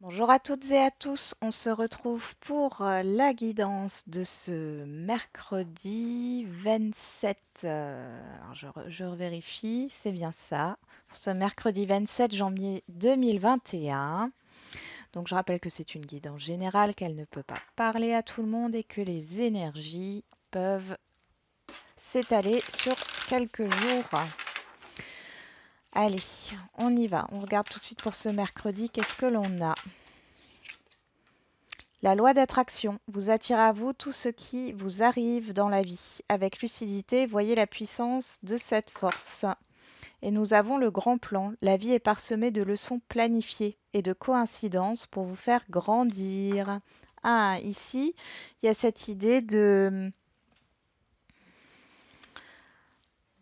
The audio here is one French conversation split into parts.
Bonjour à toutes et à tous, on se retrouve pour la guidance de ce mercredi 27. Alors je revérifie, c'est bien ça. Pour ce mercredi 27 janvier 2021. Donc je rappelle que c'est une guidance générale, qu'elle ne peut pas parler à tout le monde et que les énergies peuvent s'étaler sur quelques jours. Allez, on y va. On regarde tout de suite pour ce mercredi. Qu'est-ce que l'on a? La loi d'attraction vous attire à vous tout ce qui vous arrive dans la vie. Avec lucidité, voyez la puissance de cette force. Et nous avons le grand plan. La vie est parsemée de leçons planifiées et de coïncidences pour vous faire grandir. Ah, ici, il y a cette idée de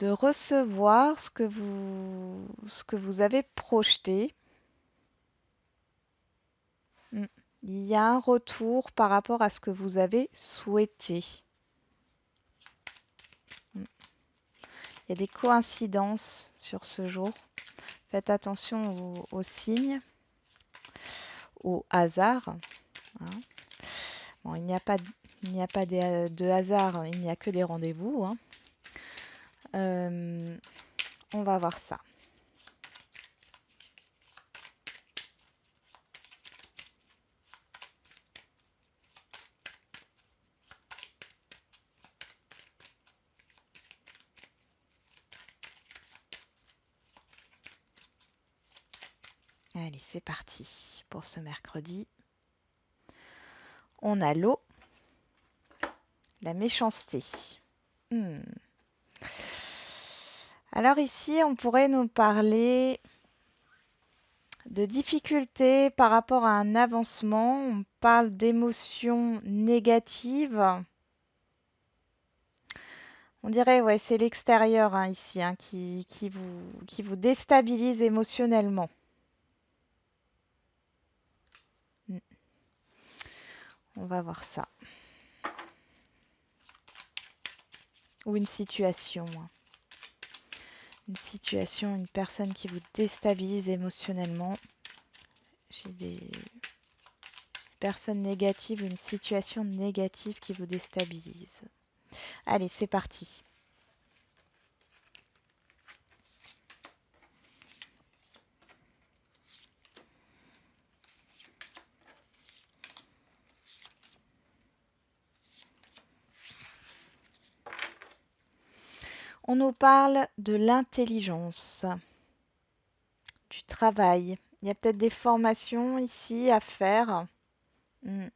recevoir ce que vous avez projeté. Mm. Il y a un retour par rapport à ce que vous avez souhaité. Mm. Il y a des coïncidences sur ce jour. Faites attention aux signes, au hasard, hein. Bon, il n'y a pas de hasard, il n'y a que des rendez-vous, hein. Euh, on va voir ça. Allez, c'est parti pour ce mercredi. On a l'eau, la méchanceté. Hmm. Alors ici, on pourrait nous parler de difficultés par rapport à un avancement. On parle d'émotions négatives. On dirait, ouais, c'est l'extérieur hein, ici hein, qui vous déstabilise émotionnellement. Mm. On va voir ça. Ou une situation, hein. Une situation, une personne qui vous déstabilise émotionnellement. J'ai des personnes négatives, une situation négative qui vous déstabilise. Allez, c'est parti. On nous parle de l'intelligence, du travail. Il y a peut-être des formations ici à faire. Mm.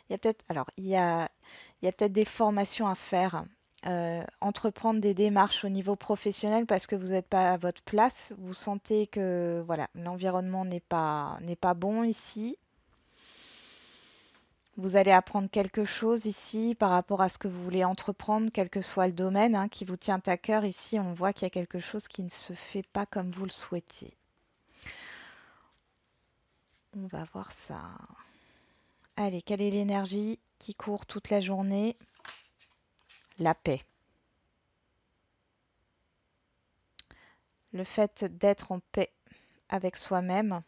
Il y a peut-être, alors, il y a peut-être des formations à faire, entreprendre des démarches au niveau professionnel parce que vous n'êtes pas à votre place. Vous sentez que voilà, l'environnement n'est pas bon ici. Vous allez apprendre quelque chose ici par rapport à ce que vous voulez entreprendre, quel que soit le domaine hein, qui vous tient à cœur. Ici, on voit qu'il y a quelque chose qui ne se fait pas comme vous le souhaitiez. On va voir ça. Allez, quelle est l'énergie qui court toute la journée? La paix. Le fait d'être en paix avec soi-même.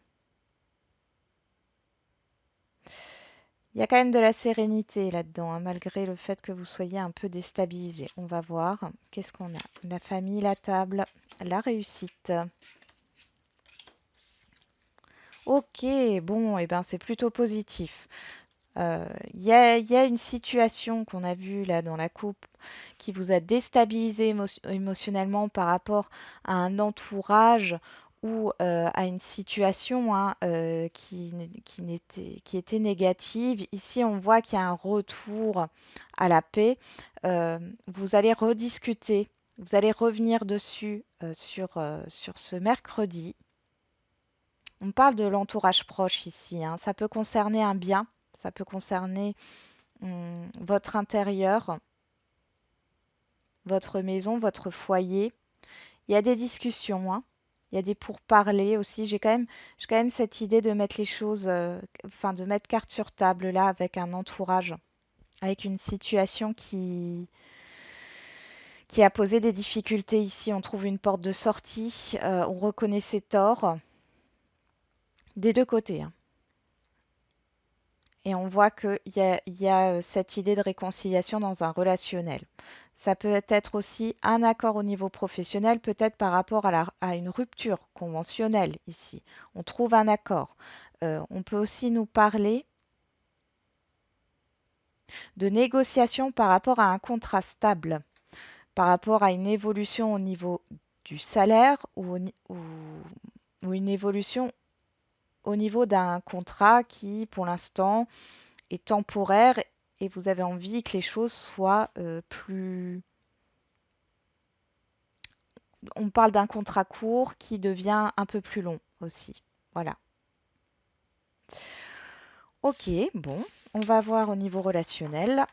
Il y a quand même de la sérénité là-dedans, hein, malgré le fait que vous soyez un peu déstabilisé. On va voir. Qu'est-ce qu'on a? La famille, la table, la réussite. Ok, bon, et ben c'est plutôt positif. Il y a une situation qu'on a vue là dans la coupe qui vous a déstabilisé émotionnellement par rapport à un entourage ou à une situation hein, qui était négative. Ici, on voit qu'il y a un retour à la paix. Vous allez rediscuter, vous allez revenir dessus sur ce mercredi. On parle de l'entourage proche ici, hein. Ça peut concerner un bien, ça peut concerner votre intérieur, votre maison, votre foyer. Il y a des discussions, hein. Il y a des pourparlers aussi. J'ai quand même cette idée de mettre les choses, enfin de mettre carte sur table là avec un entourage, avec une situation qui a posé des difficultés ici. On trouve une porte de sortie, on reconnaît ses torts des deux côtés, hein. Et on voit qu'il y a cette idée de réconciliation dans un relationnel. Ça peut être aussi un accord au niveau professionnel, peut-être par rapport à une rupture conventionnelle ici. On trouve un accord. On peut aussi nous parler de négociation par rapport à un contrat stable, par rapport à une évolution au niveau du salaire ou une évolution au niveau d'un contrat qui, pour l'instant, est temporaire et vous avez envie que les choses soient plus... On parle d'un contrat court qui devient un peu plus long aussi. Voilà. Ok, bon, on va voir au niveau relationnel.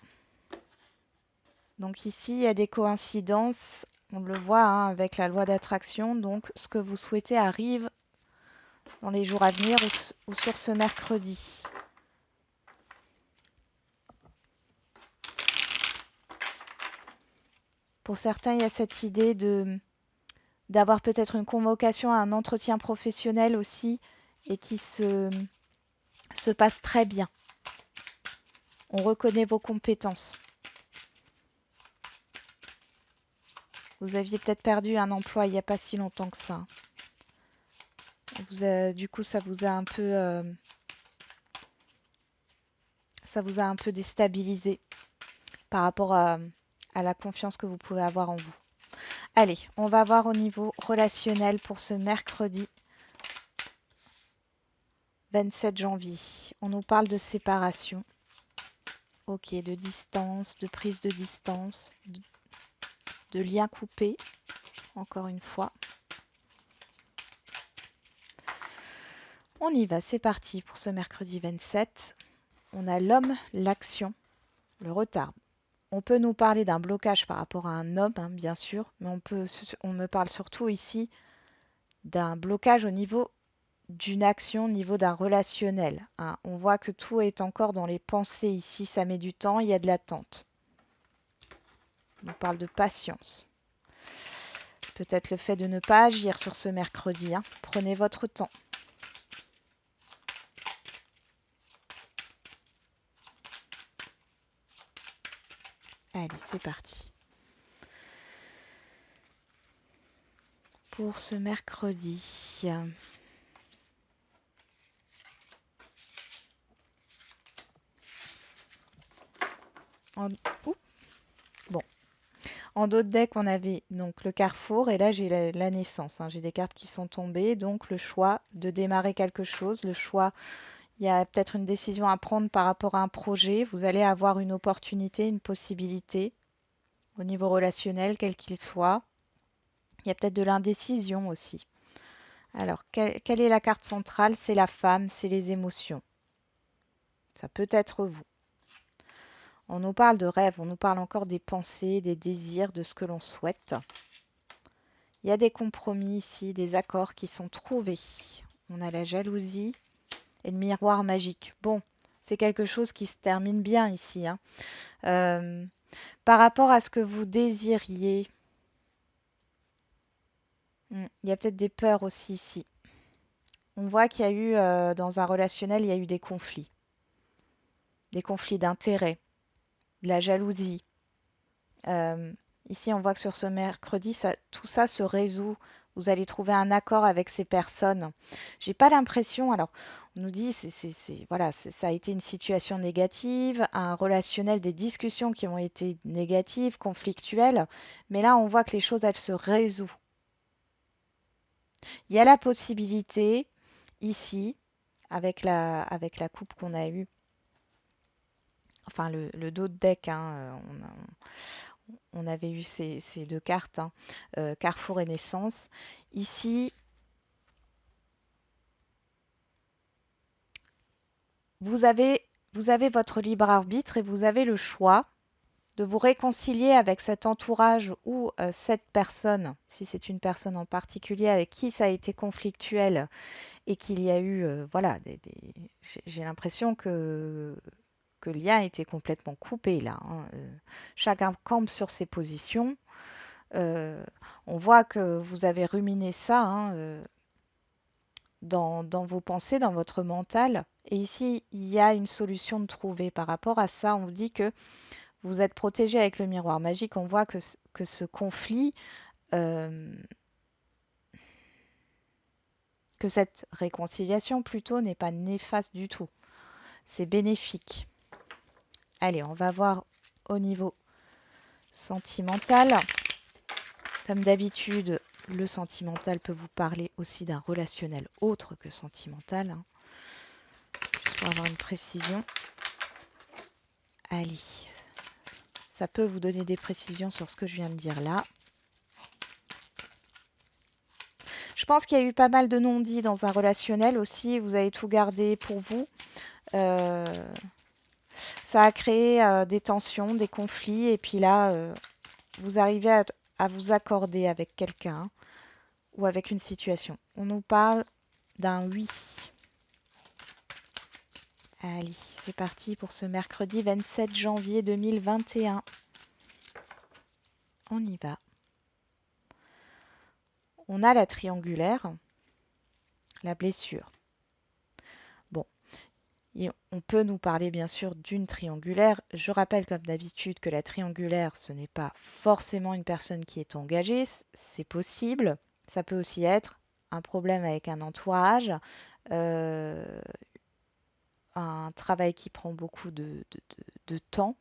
Donc ici, il y a des coïncidences, on le voit hein, avec la loi d'attraction. Donc ce que vous souhaitez arrive dans les jours à venir ou sur ce mercredi. Pour certains, il y a cette idée d'avoir peut-être une convocation à un entretien professionnel aussi et qui se passe très bien. On reconnaît vos compétences. Vous aviez peut-être perdu un emploi il n'y a pas si longtemps que ça. Du coup, ça vous a un peu déstabilisé par rapport à la confiance que vous pouvez avoir en vous. Allez, on va voir au niveau relationnel pour ce mercredi 27 janvier. On nous parle de séparation. Ok, de distance, de prise de distance, de liens coupés, encore une fois. On y va, c'est parti pour ce mercredi 27. On a l'homme, l'action, le retard. On peut nous parler d'un blocage par rapport à un homme, hein, bien sûr, mais on me parle surtout ici d'un blocage au niveau d'une action, au niveau d'un relationnel, hein. On voit que tout est encore dans les pensées ici, ça met du temps, il y a de l'attente. On nous parle de patience. Peut-être le fait de ne pas agir sur ce mercredi, hein. Prenez votre temps. Allez, c'est parti. Pour ce mercredi. En, bon. En dos de deck, on avait donc le carrefour et là j'ai la naissance, hein. J'ai des cartes qui sont tombées, donc le choix de démarrer quelque chose, le choix, il y a peut-être une décision à prendre par rapport à un projet. Vous allez avoir une opportunité, une possibilité au niveau relationnel, quel qu'il soit. Il y a peut-être de l'indécision aussi. Alors, quelle est la carte centrale? C'est la femme, c'est les émotions. Ça peut être vous. On nous parle de rêves, on nous parle encore des pensées, des désirs, de ce que l'on souhaite. Il y a des compromis ici, des accords qui sont trouvés. On a la jalousie et le miroir magique. Bon, c'est quelque chose qui se termine bien ici, hein. Par rapport à ce que vous désiriez, il y a peut-être des peurs aussi ici. On voit qu'il y a eu, dans un relationnel, il y a eu des conflits d'intérêts, de la jalousie. Ici, on voit que sur ce mercredi, tout ça se résout. Vous allez trouver un accord avec ces personnes. J'ai pas l'impression. Alors, on nous dit, voilà, ça a été une situation négative, un relationnel, des discussions qui ont été négatives, conflictuelles. Mais là, on voit que les choses, elles se résolvent. Il y a la possibilité ici, avec la coupe qu'on a eue, enfin le dos de deck, hein, on avait eu ces deux cartes, hein, Carrefour et Naissance. Ici, vous avez votre libre arbitre et vous avez le choix de vous réconcilier avec cet entourage ou cette personne, si c'est une personne en particulier avec qui ça a été conflictuel et qu'il y a eu, voilà, j'ai l'impression que le lien a été complètement coupé là, hein. Chacun campe sur ses positions. On voit que vous avez ruminé ça, hein, dans vos pensées, dans votre mental. Et ici, il y a une solution de trouver. Par rapport à ça, on vous dit que vous êtes protégé avec le miroir magique. On voit que ce conflit, euh, que cette réconciliation plutôt n'est pas néfaste du tout. C'est bénéfique. Allez, on va voir au niveau sentimental. Comme d'habitude, le sentimental peut vous parler aussi d'un relationnel autre que sentimental, hein, juste pour avoir une précision. Allez, ça peut vous donner des précisions sur ce que je viens de dire là. Je pense qu'il y a eu pas mal de non-dits dans un relationnel aussi. Vous avez tout gardé pour vous. Euh, Ça a créé des tensions, des conflits. Et puis là, vous arrivez à vous accorder avec quelqu'un ou avec une situation. On nous parle d'un oui. Allez, c'est parti pour ce mercredi 27 janvier 2021. On y va. On a la triangulaire, la blessure. Bon, et on peut nous parler bien sûr d'une triangulaire. Je rappelle comme d'habitude que la triangulaire, ce n'est pas forcément une personne qui est engagée, c'est possible. Ça peut aussi être un problème avec un entourage, euh, un travail qui prend beaucoup de temps,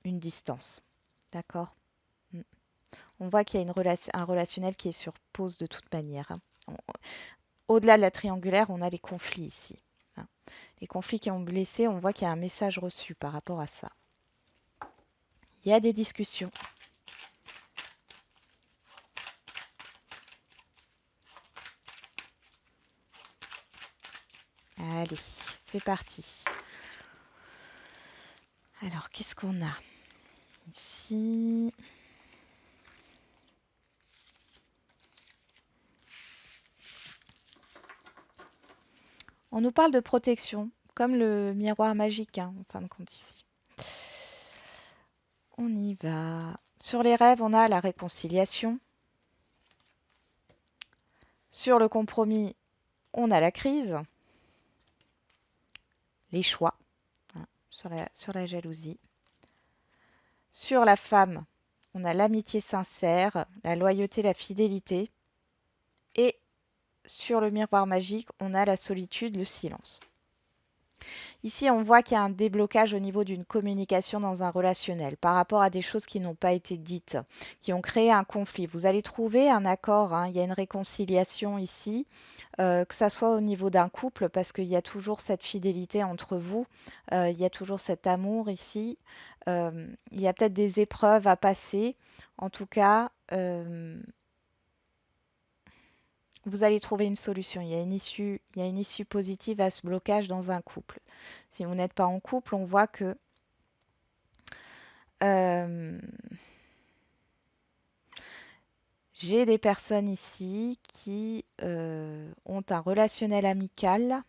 une distance. D'accord? Mm. On voit qu'il y a un relationnel qui est sur pause de toute manière, hein. Au-delà de la triangulaire, on a les conflits ici, hein. Les conflits qui ont blessé, on voit qu'il y a un message reçu par rapport à ça. Il y a des discussions. Allez, c'est parti. Alors, qu'est-ce qu'on a ici? On nous parle de protection, comme le miroir magique, hein, en fin de compte ici. On y va. Sur les rêves, on a la réconciliation. Sur le compromis, on a la crise, les choix, hein, sur la jalousie. Sur la femme, on a l'amitié sincère, la loyauté, la fidélité. Et sur le miroir magique, on a la solitude, le silence. Ici, on voit qu'il y a un déblocage au niveau d'une communication dans un relationnel par rapport à des choses qui n'ont pas été dites, qui ont créé un conflit. Vous allez trouver un accord, hein, il y a une réconciliation ici, que ça soit au niveau d'un couple, parce qu'il y a toujours cette fidélité entre vous, il y a toujours cet amour ici. Il y a peut-être des épreuves à passer. En tout cas, vous allez trouver une solution. Il y a une issue positive à ce blocage dans un couple. Si vous n'êtes pas en couple, on voit que euh, j'ai des personnes ici qui ont un relationnel amical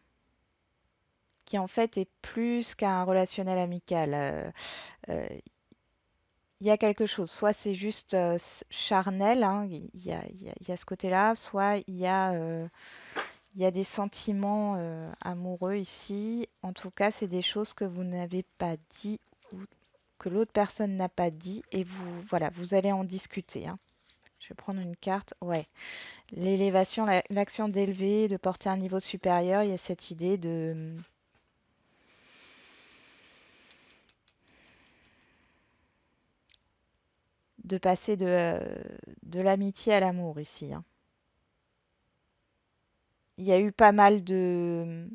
qui en fait est plus qu'un relationnel amical. Euh, il y a quelque chose, soit c'est juste charnel, hein, il y a ce côté-là, soit il y a des sentiments amoureux ici. En tout cas, c'est des choses que vous n'avez pas dit ou que l'autre personne n'a pas dit et vous, voilà, vous allez en discuter, hein. Je vais prendre une carte. Ouais, l'élévation, l'action d'élever, de porter un niveau supérieur, il y a cette idée de passer de l'amitié à l'amour ici, hein. Il y a eu pas mal de,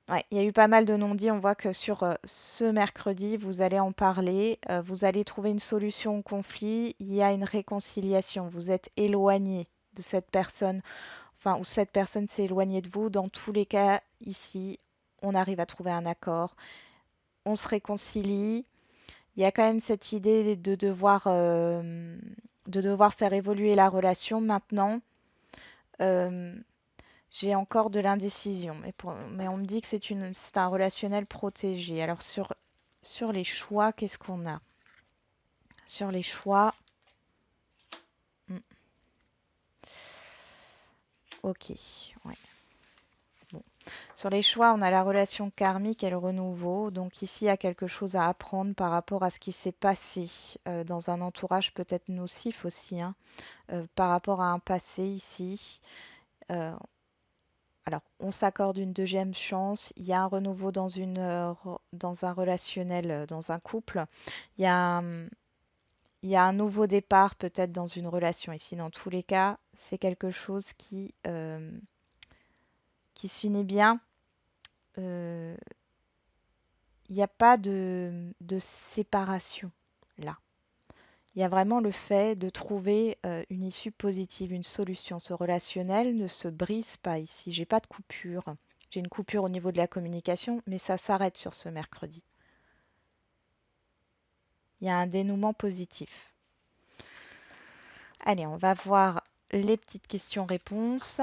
ouais, il y a eu pas mal de non-dits. On voit que sur ce mercredi, vous allez en parler, vous allez trouver une solution au conflit. Il y a une réconciliation. Vous êtes éloigné de cette personne, enfin, ou cette personne s'est éloignée de vous. Dans tous les cas, ici, on arrive à trouver un accord. On se réconcilie. Il y a quand même cette idée de devoir faire évoluer la relation maintenant. Euh, J'ai encore de l'indécision, mais on me dit que c'est un relationnel protégé. Alors sur les choix, qu'est-ce qu'on a? Sur les choix, hmm, Ok, ouais. Bon. Sur les choix, on a la relation karmique et le renouveau. Donc ici, il y a quelque chose à apprendre par rapport à ce qui s'est passé dans un entourage peut-être nocif aussi, hein, par rapport à un passé ici. Euh, alors, on s'accorde une deuxième chance. Il y a un renouveau dans un relationnel, dans un couple. Il y a un, il y a un nouveau départ peut-être dans une relation ici. Dans tous les cas, c'est quelque chose qui se finit bien. Euh, Il n'y a pas de séparation là. Il y a vraiment le fait de trouver une issue positive, une solution. Ce relationnel ne se brise pas ici. J'ai pas de coupure. J'ai une coupure au niveau de la communication, mais ça s'arrête sur ce mercredi. Il y a un dénouement positif. Allez, on va voir les petites questions-réponses.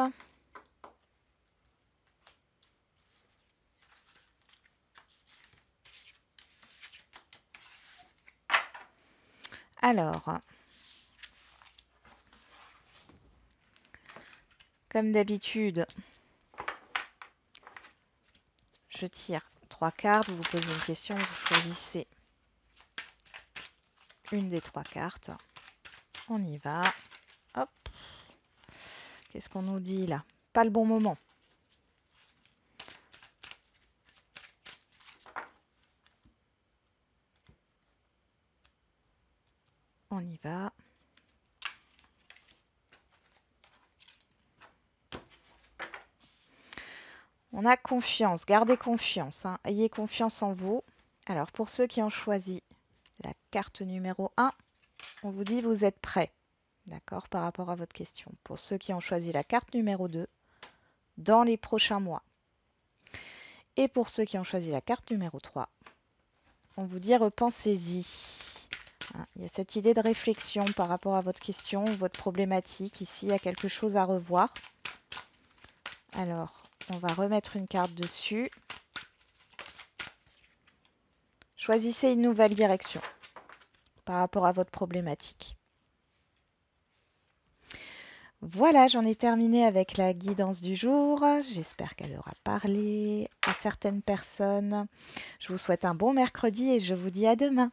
Alors, comme d'habitude, je tire 3 cartes, vous vous posez une question, vous choisissez une des 3 cartes. On y va. Hop. Qu'est-ce qu'on nous dit là? Pas le bon moment. On y va. On a confiance, gardez confiance, hein. Ayez confiance en vous. Alors pour ceux qui ont choisi la carte numéro 1, on vous dit vous êtes prêts, d'accord, par rapport à votre question. Pour ceux qui ont choisi la carte numéro 2, dans les prochains mois. Et pour ceux qui ont choisi la carte numéro 3, on vous dit repensez-y. Hein, il y a cette idée de réflexion par rapport à votre question, votre problématique. Ici, il y a quelque chose à revoir. Alors, on va remettre une carte dessus. Choisissez une nouvelle direction par rapport à votre problématique. Voilà, j'en ai terminé avec la guidance du jour. J'espère qu'elle aura parlé à certaines personnes. Je vous souhaite un bon mercredi et je vous dis à demain.